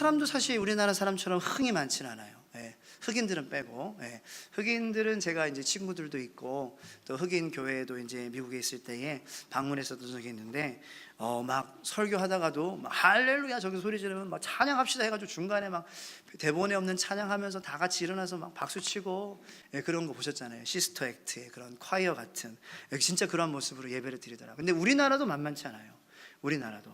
사람도 사실 우리나라 사람처럼 흥이 많지는 않아요. 예, 흑인들은 빼고. 예, 흑인들은 제가 이제 친구들도 있고 또 흑인 교회도 이제 미국에 있을 때에 방문했었던 적이 있는데 막 설교하다가도 막 할렐루야 저기 소리 지르면 막 찬양합시다 해가지고 중간에 막 대본에 없는 찬양하면서 다 같이 일어나서 막 박수치고, 예, 그런 거 보셨잖아요. 시스터 액트의 그런 콰이어 같은, 진짜 그런 모습으로 예배를 드리더라고요. 근데 우리나라도 만만치 않아요. 우리나라도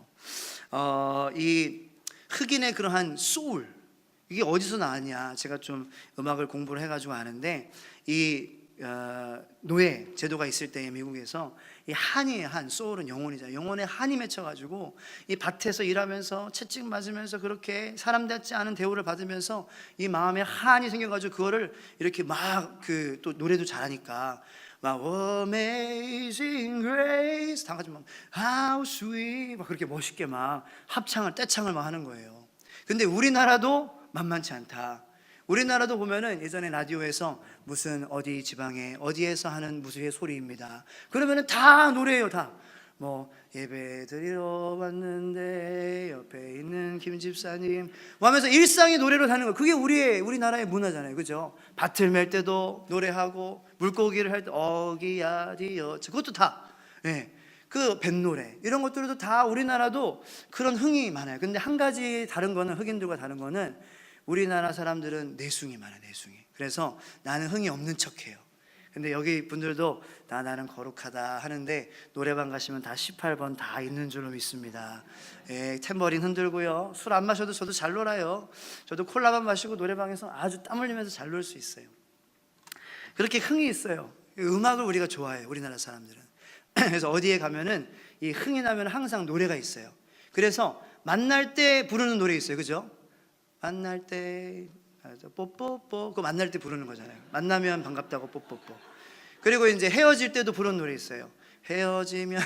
이 흑인의 그러한 소울, 이게 어디서 나왔냐, 제가 좀 음악을 공부를 해가지고 아는데, 이 노예 제도가 있을 때에 미국에서 이 한이의 한, 소울은 영혼이잖아요. 영혼에 한이 맺혀가지고 이 밭에서 일하면서 채찍 맞으면서 그렇게 사람답지 않은 대우를 받으면서 이 마음에 한이 생겨가지고 그거를 이렇게 막 또 노래도 잘하니까 막 Amazing Grace 다 같이 막 How Sweet 막 그렇게 멋있게 막 합창을 떼창을 막 하는 거예요. 근데 우리나라도 만만치 않다. 우리나라도 보면은 예전에 라디오에서 무슨 어디 지방에 어디에서 하는 무수의 소리입니다. 그러면은 다 노래예요. 다 뭐 예배 드리러 왔는데 옆에 있는 김 집사님 뭐 하면서 일상의 노래로 사는 거, 그게 우리나라의 문화잖아요. 그죠? 밭을 멜 때도 노래하고 물고기를 할 때 어기야 디어, 그것도 다, 예, 그 뱃노래 이런 것들도 다 우리나라도 그런 흥이 많아요. 근데 한 가지 다른 거는, 흑인들과 다른 거는 우리나라 사람들은 내숭이 많아요. 내숭이. 그래서 나는 흥이 없는 척해요. 근데 여기 분들도 나는 거룩하다 하는데 노래방 가시면 다 18번 다 있는 줄로 믿습니다. 예, 탬버린 흔들고요. 술 안 마셔도 저도 잘 놀아요. 저도 콜라만 마시고 노래방에서 아주 땀 흘리면서 잘 놀 수 있어요. 그렇게 흥이 있어요. 음악을 우리가 좋아해요. 우리나라 사람들은. 그래서 어디에 가면은 이 흥이 나면 항상 노래가 있어요. 그래서 만날 때 부르는 노래 있어요. 그죠? 만날 때 뽀뽀뽀, 그 만날 때 부르는 거잖아요. 만나면 반갑다고 뽀뽀뽀. 그리고 이제 헤어질 때도 부르는 노래 있어요. 헤어지면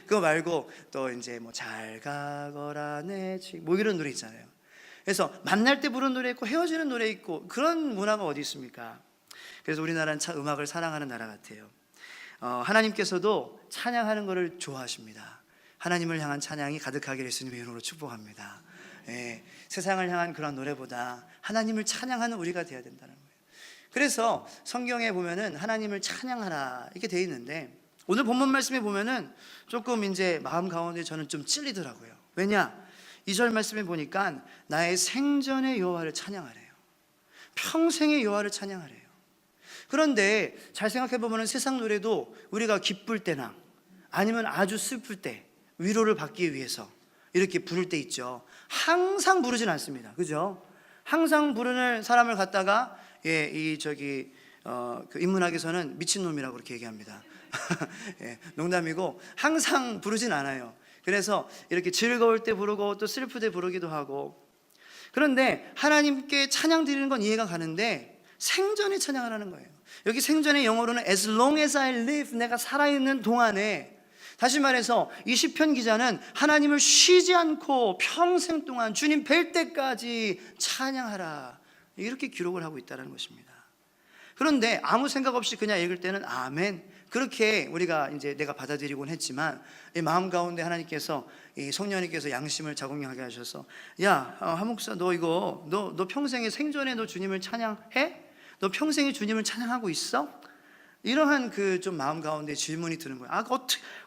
그거 말고 또 이제 뭐 잘 가거라 내 친구 뭐 이런 노래 있잖아요. 그래서 만날 때 부르는 노래 있고 헤어지는 노래 있고, 그런 문화가 어디 있습니까? 그래서 우리나라는 참 음악을 사랑하는 나라 같아요. 하나님께서도 찬양하는 것을 좋아하십니다. 하나님을 향한 찬양이 가득하기를 예수님의 이름으로 축복합니다. 예, 세상을 향한 그런 노래보다 하나님을 찬양하는 우리가 되어야 된다는 거예요. 그래서 성경에 보면은 하나님을 찬양하라 이렇게 되어 있는데, 오늘 본문 말씀에 보면은 조금 이제 마음 가운데 저는 좀 찔리더라고요. 왜냐? 2절 말씀에 보니까 나의 생전의 여호와를 찬양하래요. 평생의 여호와를 찬양하래요. 그런데 잘 생각해 보면은 세상 노래도 우리가 기쁠 때나 아니면 아주 슬플 때 위로를 받기 위해서 이렇게 부를 때 있죠. 항상 부르진 않습니다. 그죠? 항상 부르는 사람을 갖다가 그 인문학에서는 미친놈이라고 그렇게 얘기합니다. 예, 농담이고 항상 부르진 않아요. 그래서 이렇게 즐거울 때 부르고 또 슬플 때 부르기도 하고. 그런데 하나님께 찬양 드리는 건 이해가 가는데 생전에 찬양을 하는 거예요. 여기 생전의 영어로는 as long as I live, 내가 살아있는 동안에, 다시 말해서 이 시편 기자는 하나님을 쉬지 않고 평생 동안 주님 뵐 때까지 찬양하라 이렇게 기록을 하고 있다는 것입니다. 그런데 아무 생각 없이 그냥 읽을 때는 아멘 그렇게 우리가 이제 내가 받아들이곤 했지만, 이 마음 가운데 하나님께서 이 성령님께서 양심을 작용하게 하셔서 야 한목사 너 평생에 생전에 너 주님을 찬양해? 너 평생에 주님을 찬양하고 있어? 이러한 그 좀 마음 가운데 질문이 드는 거예요.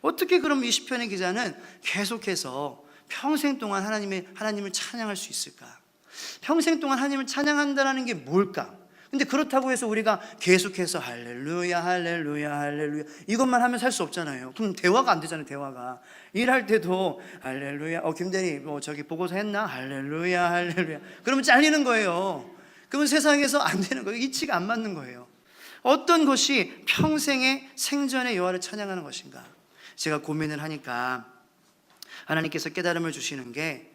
어떻게 그럼 이 시편의 기자는 계속해서 평생 동안 하나님을 찬양할 수 있을까? 평생 동안 하나님을 찬양한다는 게 뭘까? 근데 그렇다고 해서 우리가 계속해서 할렐루야 할렐루야 할렐루야 이것만 하면 살 수 없잖아요. 그럼 대화가 안 되잖아요. 대화가 일할 때도 할렐루야 김대리 뭐 저기 보고서 했나? 할렐루야 할렐루야 그러면 잘리는 거예요. 그러면 세상에서 안 되는 거예요. 이치가 안 맞는 거예요. 어떤 것이 평생의 생전의 여호와를 찬양하는 것인가? 제가 고민을 하니까 하나님께서 깨달음을 주시는 게,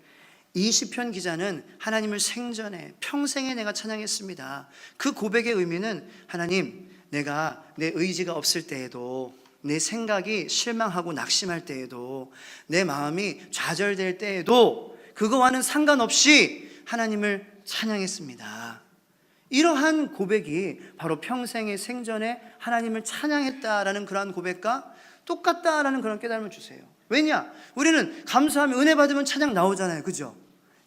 이 시편 기자는 하나님을 생전에 평생에 내가 찬양했습니다. 그 고백의 의미는 하나님, 내가 내 의지가 없을 때에도, 내 생각이 실망하고 낙심할 때에도, 내 마음이 좌절될 때에도 그거와는 상관없이 하나님을 찬양했습니다. 이러한 고백이 바로 평생의 생전에 하나님을 찬양했다라는 그러한 고백과 똑같다라는 그런 깨달음을 주세요. 왜냐? 우리는 감사하면 은혜 받으면 찬양 나오잖아요. 그죠?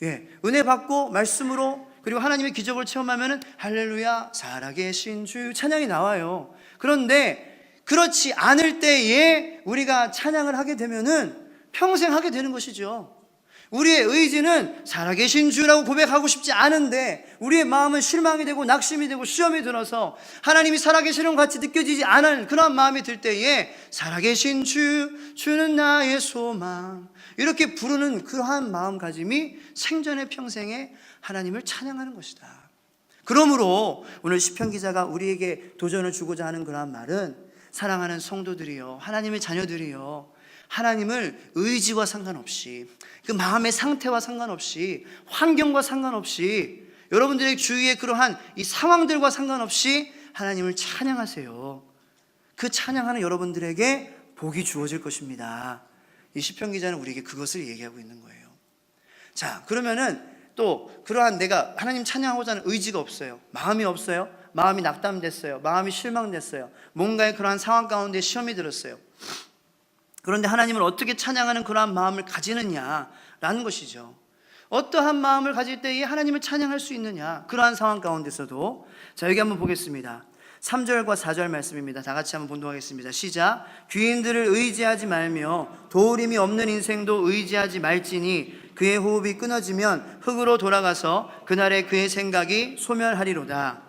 은혜 받고 말씀으로 그리고 하나님의 기적을 체험하면은 할렐루야 살아계신 주 찬양이 나와요. 그런데 그렇지 않을 때에 우리가 찬양을 하게 되면은 평생 하게 되는 것이죠. 우리의 의지는 살아계신 주라고 고백하고 싶지 않은데 우리의 마음은 실망이 되고 낙심이 되고 시험이 들어서 하나님이 살아계시는 것 같이 느껴지지 않은 그런 마음이 들 때에 살아계신 주는 나의 소망 이렇게 부르는 그러한 마음가짐이 생전의 평생에 하나님을 찬양하는 것이다. 그러므로 오늘 시편 기자가 우리에게 도전을 주고자 하는 그러한 말은 사랑하는 성도들이요, 하나님의 자녀들이요, 하나님을 의지와 상관없이 그 마음의 상태와 상관없이 환경과 상관없이 여러분들의 주위의 그러한 이 상황들과 상관없이 하나님을 찬양하세요. 그 찬양하는 여러분들에게 복이 주어질 것입니다. 이 시편 기자는 우리에게 그것을 얘기하고 있는 거예요. 자, 그러면은 또 그러한 내가 하나님 찬양하고자 하는 의지가 없어요. 마음이 없어요. 마음이 낙담됐어요. 마음이 실망됐어요. 뭔가의 그러한 상황 가운데 시험이 들었어요. 그런데 하나님을 어떻게 찬양하는 그러한 마음을 가지느냐라는 것이죠. 어떠한 마음을 가질 때에 하나님을 찬양할 수 있느냐, 그러한 상황 가운데서도. 자, 여기 한번 보겠습니다. 3절과 4절 말씀입니다. 다 같이 한번 본독하겠습니다. 시작. 귀인들을 의지하지 말며 도울임이 없는 인생도 의지하지 말지니 그의 호흡이 끊어지면 흙으로 돌아가서 그날에 그의 생각이 소멸하리로다.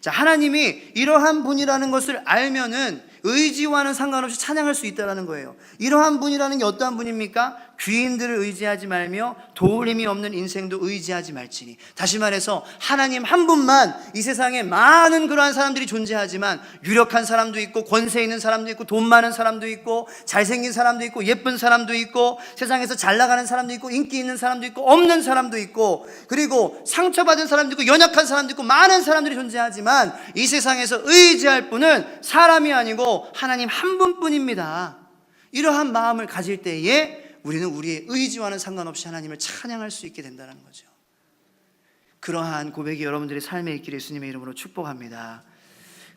자, 하나님이 이러한 분이라는 것을 알면은 의지와는 상관없이 찬양할 수 있다는 거예요. 이러한 분이라는 게 어떠한 분입니까? 귀인들을 의지하지 말며 도울림이 없는 인생도 의지하지 말지니. 다시 말해서 하나님 한 분만, 이 세상에 많은 그러한 사람들이 존재하지만 유력한 사람도 있고 권세 있는 사람도 있고 돈 많은 사람도 있고 잘생긴 사람도 있고 예쁜 사람도 있고 세상에서 잘 나가는 사람도 있고 인기 있는 사람도 있고 없는 사람도 있고 그리고 상처받은 사람도 있고 연약한 사람도 있고 많은 사람들이 존재하지만 이 세상에서 의지할 분은 사람이 아니고 하나님 한 분뿐입니다. 이러한 마음을 가질 때에 우리는 우리의 의지와는 상관없이 하나님을 찬양할 수 있게 된다는 거죠. 그러한 고백이 여러분들의 삶에 있기를 예수님의 이름으로 축복합니다.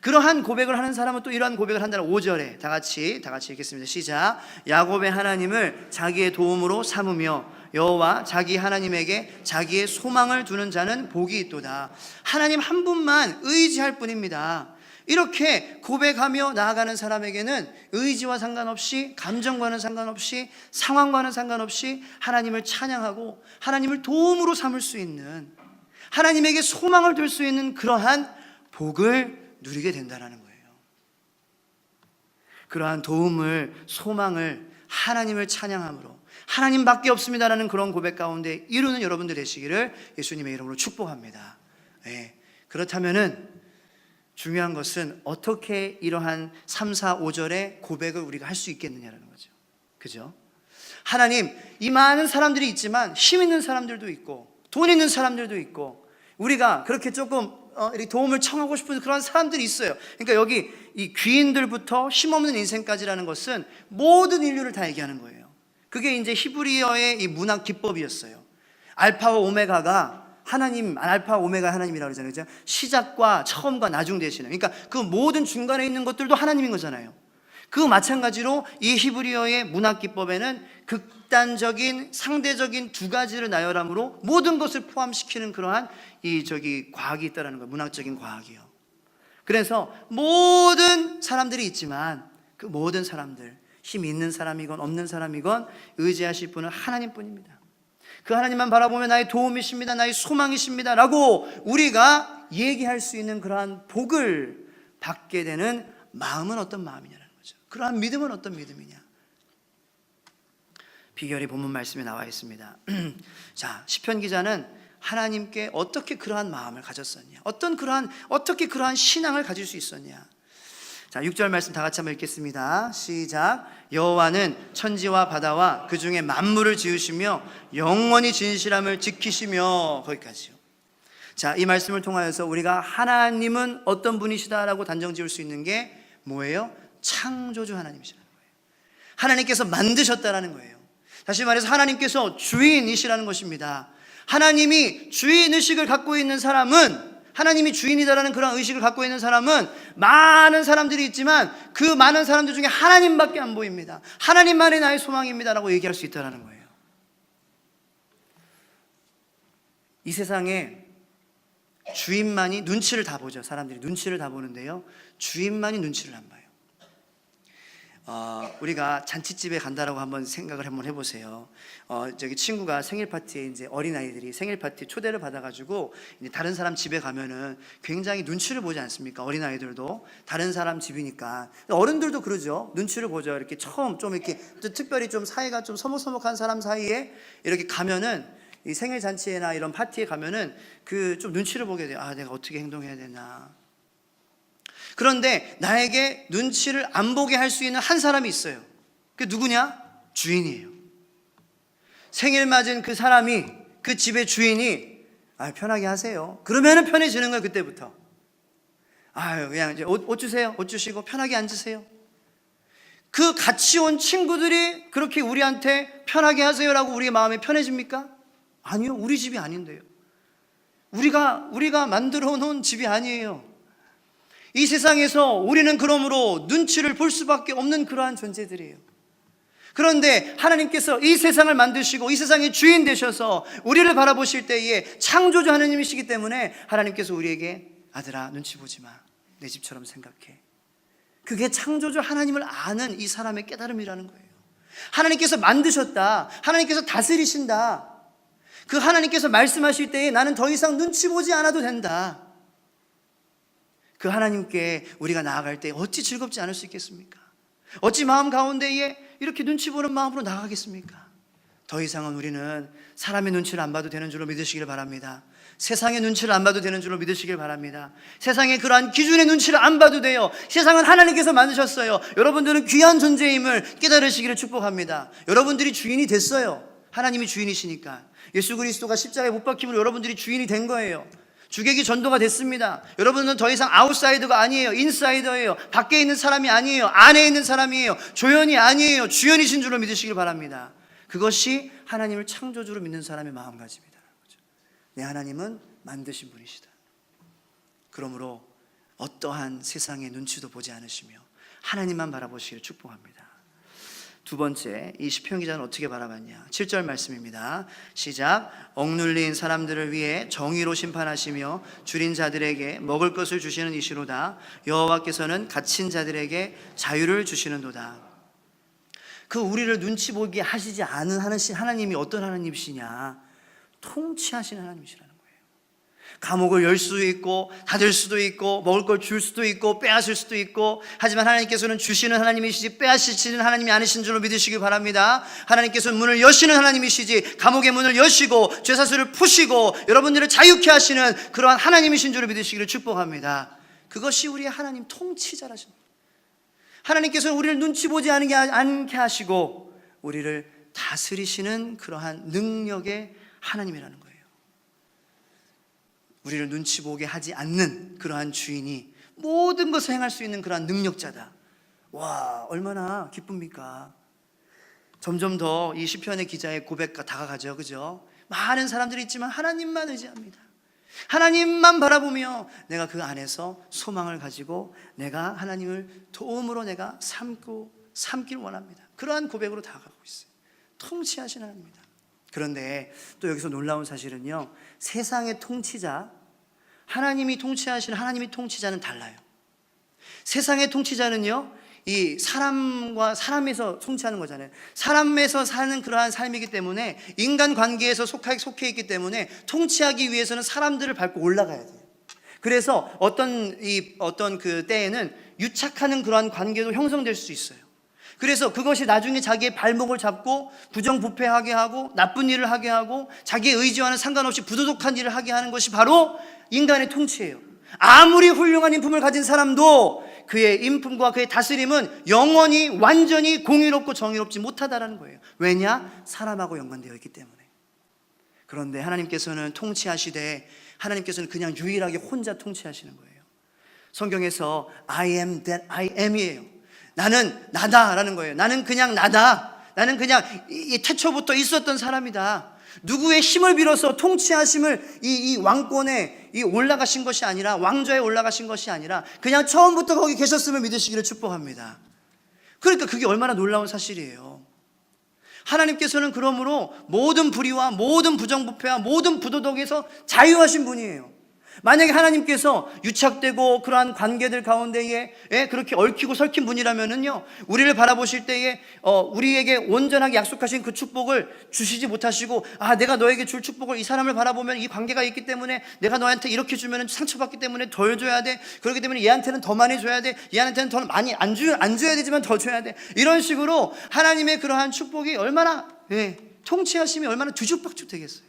그러한 고백을 하는 사람은 또 이러한 고백을 한다는 5절에 다 같이 읽겠습니다. 시작. 야곱의 하나님을 자기의 도움으로 삼으며 여호와 자기 하나님에게 자기의 소망을 두는 자는 복이 있도다. 하나님 한 분만 의지할 뿐입니다. 이렇게 고백하며 나아가는 사람에게는 의지와 상관없이 감정과는 상관없이 상황과는 상관없이 하나님을 찬양하고 하나님을 도움으로 삼을 수 있는, 하나님에게 소망을 둘 수 있는 그러한 복을 누리게 된다는 거예요. 그러한 도움을, 소망을 하나님을 찬양함으로 하나님밖에 없습니다라는 그런 고백 가운데 이루는 여러분들 되시기를 예수님의 이름으로 축복합니다. 그렇다면은 중요한 것은 어떻게 이러한 3, 4, 5절의 고백을 우리가 할 수 있겠느냐라는 거죠. 그죠? 하나님, 이 많은 사람들이 있지만 힘 있는 사람들도 있고 돈 있는 사람들도 있고 우리가 그렇게 조금 도움을 청하고 싶은 그런 사람들이 있어요. 그러니까 여기 이 귀인들부터 힘없는 인생까지라는 것은 모든 인류를 다 얘기하는 거예요. 그게 이제 히브리어의 이 문학 기법이었어요. 알파와 오메가가 하나님, 알파 오메가 하나님이라고 그러잖아요. 그렇죠? 시작과 처음과 나중 되시는, 그러니까 그 모든 중간에 있는 것들도 하나님인 거잖아요. 그 마찬가지로 이 히브리어의 문학 기법에는 극단적인 상대적인 두 가지를 나열함으로 모든 것을 포함시키는 그러한 과학이 있다라는 거예요. 문학적인 과학이요. 그래서 모든 사람들이 있지만 그 모든 사람들, 힘 있는 사람이건 없는 사람이건 의지하실 분은 하나님뿐입니다. 그 하나님만 바라보면 나의 도움이십니다, 나의 소망이십니다 라고 우리가 얘기할 수 있는 그러한 복을 받게 되는 마음은 어떤 마음이냐는 거죠. 그러한 믿음은 어떤 믿음이냐. 비결이 본문 말씀에 나와 있습니다. 자, 시편 기자는 하나님께 어떻게 그러한 마음을 가졌었냐, 어떻게 그러한 신앙을 가질 수 있었냐. 자, 6절 말씀 다 같이 한번 읽겠습니다. 시작. 여호와는 천지와 바다와 그 중에 만물을 지으시며 영원히 진실함을 지키시며, 거기까지요. 자, 이 말씀을 통하여서 우리가 하나님은 어떤 분이시다라고 단정 지을 수 있는 게 뭐예요? 창조주 하나님이시라는 거예요. 하나님께서 만드셨다라는 거예요. 다시 말해서 하나님께서 주인이시라는 것입니다. 하나님이 주인의식을 갖고 있는 사람은, 하나님이 주인이다라는 그런 의식을 갖고 있는 사람은 많은 사람들이 있지만 그 많은 사람들 중에 하나님밖에 안 보입니다. 하나님만이 나의 소망입니다 라고 얘기할 수 있다는 거예요. 이 세상에 주인만이 눈치를 다 보죠. 사람들이 눈치를 다 보는데요, 주인만이 눈치를 안 봐요. 우리가 잔치집에 간다라고 한번 생각을 한번 해보세요. 저기 친구가 생일 파티에 이제 어린아이들이 생일 파티 초대를 받아가지고 이제 다른 사람 집에 가면은 굉장히 눈치를 보지 않습니까? 어린아이들도 다른 사람 집이니까. 어른들도 그러죠. 눈치를 보죠. 이렇게 처음 좀 이렇게 특별히 좀 사이가 좀 서먹서먹한 사람 사이에 이렇게 가면은, 이 생일 잔치나 이런 파티에 가면은 그 좀 눈치를 보게 돼요. 아, 내가 어떻게 행동해야 되나. 그런데 나에게 눈치를 안 보게 할 수 있는 한 사람이 있어요. 그게 누구냐? 주인이에요. 생일 맞은 그 사람이, 그 집의 주인이 편하게 하세요. 그러면은 편해지는 거예요. 그때부터. 그냥 이제 옷 주세요. 옷 주시고 편하게 앉으세요. 그 같이 온 친구들이 그렇게 우리한테 편하게 하세요라고 우리의 마음이 편해집니까? 아니요. 우리 집이 아닌데요. 우리가 만들어 놓은 집이 아니에요. 이 세상에서 우리는 그러므로 눈치를 볼 수밖에 없는 그러한 존재들이에요. 그런데 하나님께서 이 세상을 만드시고 이 세상의 주인 되셔서 우리를 바라보실 때에 창조주 하나님이시기 때문에 하나님께서 우리에게 아들아, 눈치 보지 마. 내 집처럼 생각해. 그게 창조주 하나님을 아는 이 사람의 깨달음이라는 거예요. 하나님께서 만드셨다. 하나님께서 다스리신다. 그 하나님께서 말씀하실 때에 나는 더 이상 눈치 보지 않아도 된다. 그 하나님께 우리가 나아갈 때 어찌 즐겁지 않을 수 있겠습니까? 어찌 마음 가운데에 이렇게 눈치 보는 마음으로 나가겠습니까? 더 이상은 우리는 사람의 눈치를 안 봐도 되는 줄로 믿으시길 바랍니다. 세상의 눈치를 안 봐도 되는 줄로 믿으시길 바랍니다. 세상의 그러한 기준의 눈치를 안 봐도 돼요. 세상은 하나님께서 만드셨어요. 여러분들은 귀한 존재임을 깨달으시기를 축복합니다. 여러분들이 주인이 됐어요. 하나님이 주인이시니까. 예수 그리스도가 십자가에 못 박힘으로 여러분들이 주인이 된 거예요. 주객이 전도가 됐습니다. 여러분은 더 이상 아웃사이더가 아니에요. 인사이더예요. 밖에 있는 사람이 아니에요. 안에 있는 사람이에요. 조연이 아니에요. 주연이신 줄로 믿으시길 바랍니다. 그것이 하나님을 창조주로 믿는 사람의 마음가짐이다. 내 하나님은 만드신 분이시다. 그러므로 어떠한 세상의 눈치도 보지 않으시며 하나님만 바라보시기를 축복합니다. 두 번째, 이 시편 기자는 어떻게 바라봤냐? 7절 말씀입니다. 시작. 억눌린 사람들을 위해 정의로 심판하시며 줄인 자들에게 먹을 것을 주시는 이시로다. 여호와께서는 갇힌 자들에게 자유를 주시는도다. 그 우리를 눈치 보게 하시지 않은 하나님이 어떤 하나님이시냐? 통치하시는 하나님이시라는 거예요. 감옥을 열 수도 있고 닫을 수도 있고 먹을 걸 줄 수도 있고 빼앗을 수도 있고, 하지만 하나님께서는 주시는 하나님이시지 빼앗으시는 하나님이 아니신 줄로 믿으시기 바랍니다. 하나님께서는 문을 여시는 하나님이시지 감옥의 문을 여시고 죄사슬을 푸시고 여러분들을 자유케 하시는 그러한 하나님이신 줄로 믿으시기를 축복합니다. 그것이 우리의 하나님 통치자라십니다. 하나님께서는 우리를 눈치 보지 않게 하시고 우리를 다스리시는 그러한 능력의 하나님이라는 거예요. 우리를 눈치 보게 하지 않는 그러한 주인이 모든 것을 행할 수 있는 그러한 능력자다. 와, 얼마나 기쁩니까? 점점 더 이 시편의 기자의 고백과 다가가죠. 그죠? 많은 사람들이 있지만 하나님만 의지합니다. 하나님만 바라보며 내가 그 안에서 소망을 가지고 내가 하나님을 도움으로 내가 삼길 원합니다. 그러한 고백으로 다가가고 있어요. 통치하시는 하나님입니다. 그런데 또 여기서 놀라운 사실은요, 세상의 통치자, 하나님이 통치하시는 하나님의 통치자는 달라요. 세상의 통치자는요, 이 사람에서 통치하는 거잖아요. 사람에서 사는 그러한 삶이기 때문에, 인간 관계에서 속해 있기 때문에 통치하기 위해서는 사람들을 밟고 올라가야 돼요. 그래서 어떤 그 때에는 유착하는 그러한 관계도 형성될 수 있어요. 그래서 그것이 나중에 자기의 발목을 잡고 부정부패하게 하고 나쁜 일을 하게 하고 자기의 의지와는 상관없이 부도덕한 일을 하게 하는 것이 바로 인간의 통치예요. 아무리 훌륭한 인품을 가진 사람도 그의 인품과 그의 다스림은 영원히 완전히 공의롭고 정의롭지 못하다라는 거예요. 왜냐? 사람하고 연관되어 있기 때문에. 그런데 하나님께서는 통치하시되 하나님께서는 그냥 유일하게 혼자 통치하시는 거예요. 성경에서 I am that I am이에요. 나는 나다라는 거예요. 나는 그냥 나다. 나는 그냥 태초부터 있었던 사람이다. 누구의 힘을 빌어서 통치하심을 이 왕권에 올라가신 것이 아니라, 왕좌에 올라가신 것이 아니라 그냥 처음부터 거기 계셨음을 믿으시기를 축복합니다. 그러니까 그게 얼마나 놀라운 사실이에요. 하나님께서는 그러므로 모든 불의와 모든 부정부패와 모든 부도덕에서 자유하신 분이에요. 만약에 하나님께서 유착되고 그러한 관계들 가운데에 그렇게 얽히고 설킨 분이라면은요, 우리를 바라보실 때에 우리에게 온전하게 약속하신 그 축복을 주시지 못하시고, 내가 너에게 줄 축복을 이 사람을 바라보면 이 관계가 있기 때문에 내가 너한테 이렇게 주면 상처받기 때문에 덜 줘야 돼, 그렇기 때문에 얘한테는 더 많이 줘야 돼, 얘한테는 더 많이 안 줘야 되지만 더 줘야 돼, 이런 식으로 하나님의 그러한 축복이 얼마나 통치하심이 얼마나 뒤죽박죽 되겠어요.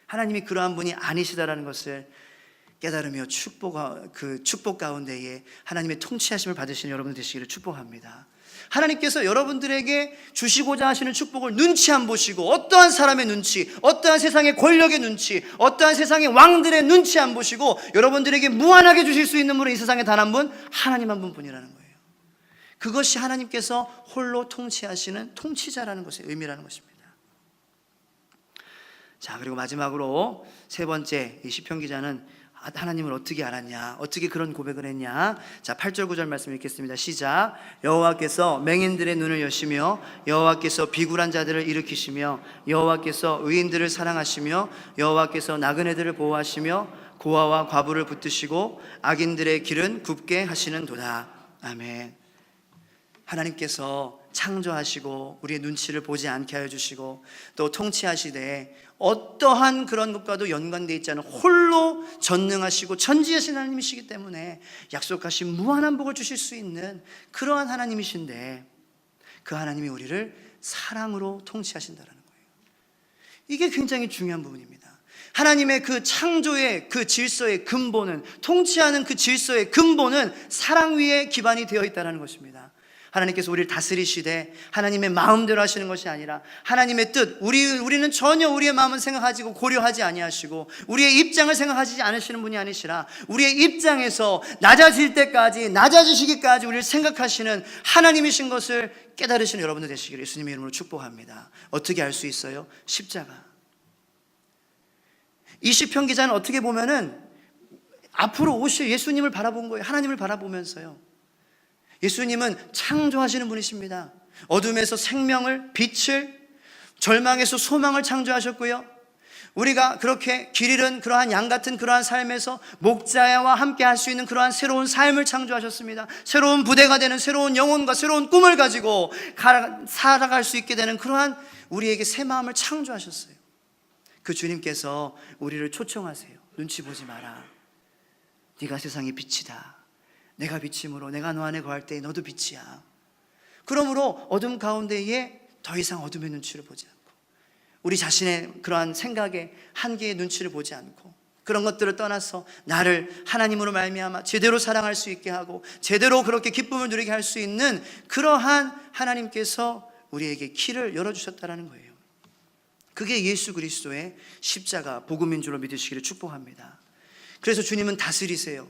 하나님이 그러한 분이 아니시다라는 것을 깨달으며 그 축복 가운데에 하나님의 통치하심을 받으시는 여러분들 되시기를 축복합니다. 하나님께서 여러분들에게 주시고자 하시는 축복을 눈치 안 보시고, 어떠한 사람의 눈치, 어떠한 세상의 권력의 눈치, 어떠한 세상의 왕들의 눈치 안 보시고 여러분들에게 무한하게 주실 수 있는 분은 이 세상에 단 한 분, 하나님 한 분뿐이라는 거예요. 그것이 하나님께서 홀로 통치하시는 통치자라는 것의 의미라는 것입니다. 자, 그리고 마지막으로 세 번째, 이 시편 기자는 하나님을 어떻게 알았냐, 어떻게 그런 고백을 했냐. 자, 8절 9절 말씀 읽겠습니다. 시작. 여호와께서 맹인들의 눈을 여시며 여호와께서 비굴한 자들을 일으키시며 여호와께서 의인들을 사랑하시며 여호와께서 나그네들을 보호하시며 고아와 과부를 붙드시고 악인들의 길은 굽게 하시는도다. 아멘. 하나님께서 창조하시고 우리의 눈치를 보지 않게 하여 주시고 또 통치하시되 어떠한 그런 것과도 연관되어 있지 않은 홀로 전능하시고 전지하신 하나님이시기 때문에 약속하신 무한한 복을 주실 수 있는 그러한 하나님이신데, 그 하나님이 우리를 사랑으로 통치하신다는 거예요. 이게 굉장히 중요한 부분입니다. 하나님의 그 창조의 그 질서의 근본은, 통치하는 그 질서의 근본은 사랑 위에 기반이 되어 있다는 것입니다. 하나님께서 우리를 다스리시되 하나님의 마음대로 하시는 것이 아니라 하나님의 뜻, 우리는 전혀 우리의 마음은 생각하지 고려하지 아니하시고 우리의 입장을 생각하지 않으시는 분이 아니시라 우리의 입장에서 낮아지시기까지 우리를 생각하시는 하나님이신 것을 깨달으시는 여러분들 되시기를 예수님의 이름으로 축복합니다. 어떻게 알 수 있어요? 십자가. 이 시편 기자는 어떻게 보면은 앞으로 오실 예수님을 바라본 거예요. 하나님을 바라보면서요. 예수님은 창조하시는 분이십니다. 어둠에서 생명을, 빛을, 절망에서 소망을 창조하셨고요, 우리가 그렇게 길 잃은 그러한 양 같은 그러한 삶에서 목자와 함께 할 수 있는 그러한 새로운 삶을 창조하셨습니다. 새로운 부대가 되는 새로운 영혼과 새로운 꿈을 가지고 살아갈 수 있게 되는 그러한 우리에게 새 마음을 창조하셨어요. 그 주님께서 우리를 초청하세요. 눈치 보지 마라. 네가 세상의 빛이다. 내가 빛이므로 내가 너 안에 거할 때 너도 빛이야. 그러므로 어둠 가운데에 더 이상 어둠의 눈치를 보지 않고, 우리 자신의 그러한 생각의 한계의 눈치를 보지 않고, 그런 것들을 떠나서 나를 하나님으로 말미암아 제대로 사랑할 수 있게 하고 제대로 그렇게 기쁨을 누리게 할 수 있는 그러한 하나님께서 우리에게 길을 열어주셨다는 거예요. 그게 예수 그리스도의 십자가 복음인 줄로 믿으시기를 축복합니다. 그래서 주님은 다스리세요.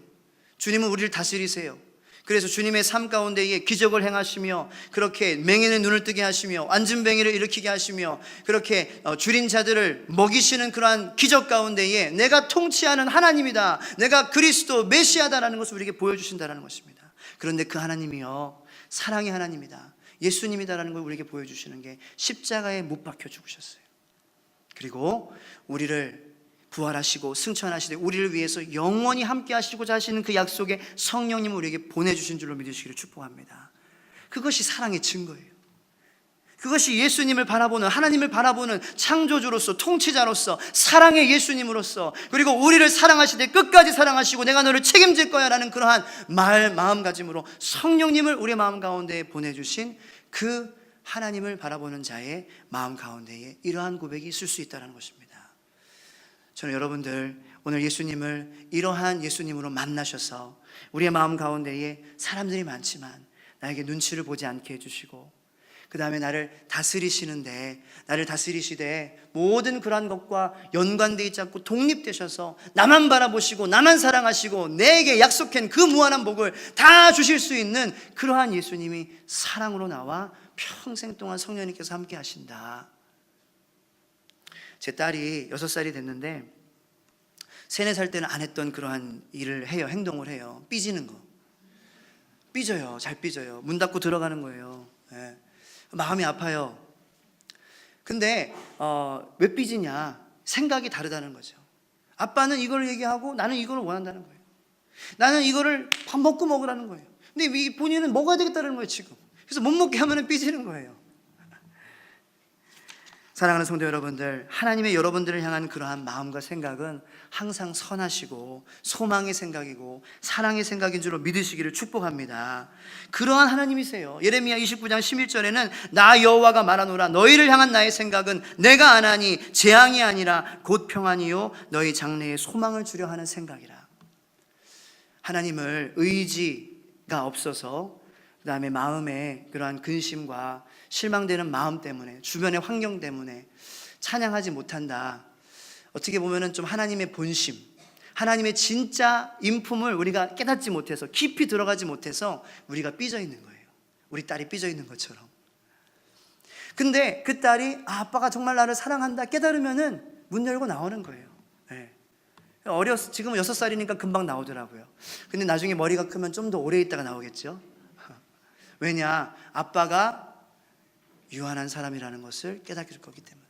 주님은 우리를 다스리세요. 그래서 주님의 삶 가운데에 기적을 행하시며 그렇게 맹인의 눈을 뜨게 하시며 안진뱅이를 일으키게 하시며 그렇게 줄인 자들을 먹이시는 그러한 기적 가운데에 내가 통치하는 하나님이다, 내가 그리스도 메시아다라는 것을 우리에게 보여주신다는 것입니다. 그런데 그 하나님이요, 사랑의 하나님이다, 예수님이다라는 걸 우리에게 보여주시는 게 십자가에 못 박혀 죽으셨어요. 그리고 우리를 부활하시고 승천하시되 우리를 위해서 영원히 함께 하시고자 하시는 그 약속의 성령님을 우리에게 보내주신 줄로 믿으시기를 축복합니다. 그것이 사랑의 증거예요. 그것이 예수님을 바라보는, 하나님을 바라보는 창조주로서, 통치자로서, 사랑의 예수님으로서, 그리고 우리를 사랑하시되 끝까지 사랑하시고 내가 너를 책임질 거야 라는 그러한 마음가짐으로 성령님을 우리의 마음 가운데에 보내주신 그 하나님을 바라보는 자의 마음 가운데에 이러한 고백이 있을 수 있다는 것입니다. 저는 여러분들 오늘 예수님을 이러한 예수님으로 만나셔서 우리의 마음 가운데에 사람들이 많지만 나에게 눈치를 보지 않게 해주시고 그 다음에 나를 다스리시되 모든 그러한 것과 연관되어 있지 않고 독립되셔서 나만 바라보시고 나만 사랑하시고 내게 약속한 그 무한한 복을 다 주실 수 있는 그러한 예수님이 사랑으로 나와 평생 동안 성령님께서 함께 하신다. 제 딸이 6살이 됐는데 3, 4살 때는 안 했던 그러한 일을 해요. 행동을 해요. 삐지는 거. 삐져요. 잘 삐져요. 문 닫고 들어가는 거예요. 마음이 아파요. 근데 왜 삐지냐? 생각이 다르다는 거죠. 아빠는 이걸 얘기하고 나는 이걸 원한다는 거예요. 나는 이거를 밥 먹고 먹으라는 거예요. 근데 이 본인은 먹어야 되겠다는 거예요 지금. 그래서 못 먹게 하면 삐지는 거예요. 사랑하는 성도 여러분들, 하나님의 여러분들을 향한 그러한 마음과 생각은 항상 선하시고 소망의 생각이고 사랑의 생각인 줄로 믿으시기를 축복합니다. 그러한 하나님이세요. 예레미야 29장 11절에는 나 여호와가 말하노라 너희를 향한 나의 생각은 내가 안하니 재앙이 아니라 곧 평안이요 너희 장래에 소망을 주려 하는 생각이라. 하나님을 의지가 없어서 그 다음에 마음에 그러한 근심과 실망되는 마음 때문에 주변의 환경 때문에 찬양하지 못한다. 어떻게 보면은 좀 하나님의 본심, 하나님의 진짜 인품을 우리가 깨닫지 못해서 깊이 들어가지 못해서 우리가 삐져 있는 거예요. 우리 딸이 삐져 있는 것처럼. 근데 그 딸이 아빠가 정말 나를 사랑한다 깨달으면은 문 열고 나오는 거예요. 네. 지금은 6살이니까 금방 나오더라고요. 근데 나중에 머리가 크면 좀 더 오래 있다가 나오겠죠. 왜냐? 아빠가 유한한 사람이라는 것을 깨닫게 될 거기 때문에,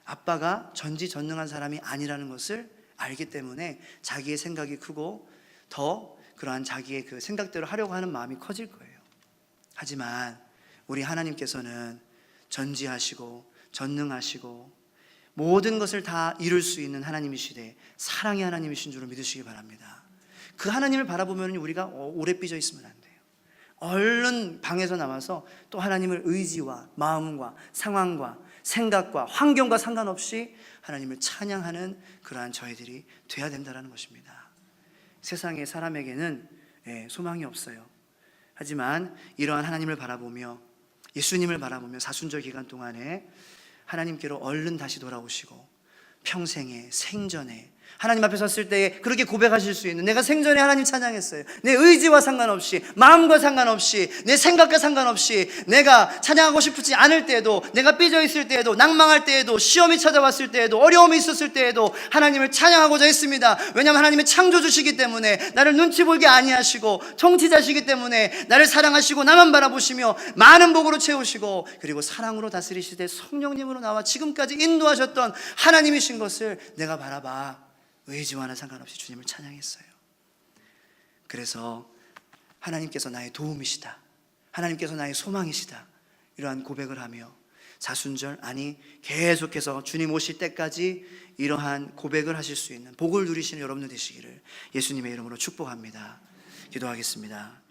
아빠가 전지전능한 사람이 아니라는 것을 알기 때문에 자기의 생각이 크고 더 그러한 자기의 그 생각대로 하려고 하는 마음이 커질 거예요. 하지만 우리 하나님께서는 전지하시고 전능하시고 모든 것을 다 이룰 수 있는 하나님이시되 사랑의 하나님이신 줄로 믿으시기 바랍니다. 그 하나님을 바라보면 우리가 오래 삐져 있으면 안 돼요. 얼른 방에서 나와서 또 하나님을 의지와 마음과 상황과 생각과 환경과 상관없이 하나님을 찬양하는 그러한 저희들이 돼야 된다는 것입니다. 세상의 사람에게는 소망이 없어요. 하지만 이러한 하나님을 바라보며 예수님을 바라보며 사순절 기간 동안에 하나님께로 얼른 다시 돌아오시고 평생에 생전에 하나님 앞에 섰을 때 그렇게 고백하실 수 있는, 내가 생전에 하나님 찬양했어요. 내 의지와 상관없이, 마음과 상관없이, 내 생각과 상관없이, 내가 찬양하고 싶지 않을 때에도, 내가 삐져 있을 때에도, 낭망할 때에도, 시험이 찾아왔을 때에도, 어려움이 있었을 때에도 하나님을 찬양하고자 했습니다. 왜냐하면 하나님은 창조주시기 때문에, 나를 눈치 보게 아니하시고 통치자시기 때문에 나를 사랑하시고 나만 바라보시며 많은 복으로 채우시고 그리고 사랑으로 다스리시되 성령님으로 나와 지금까지 인도하셨던 하나님이신 것을 내가 바라봐 의지와는 상관없이 주님을 찬양했어요. 그래서 하나님께서 나의 도움이시다, 하나님께서 나의 소망이시다, 이러한 고백을 하며 사순절, 아니 계속해서 주님 오실 때까지 이러한 고백을 하실 수 있는 복을 누리시는 여러분들 되시기를 예수님의 이름으로 축복합니다. 기도하겠습니다.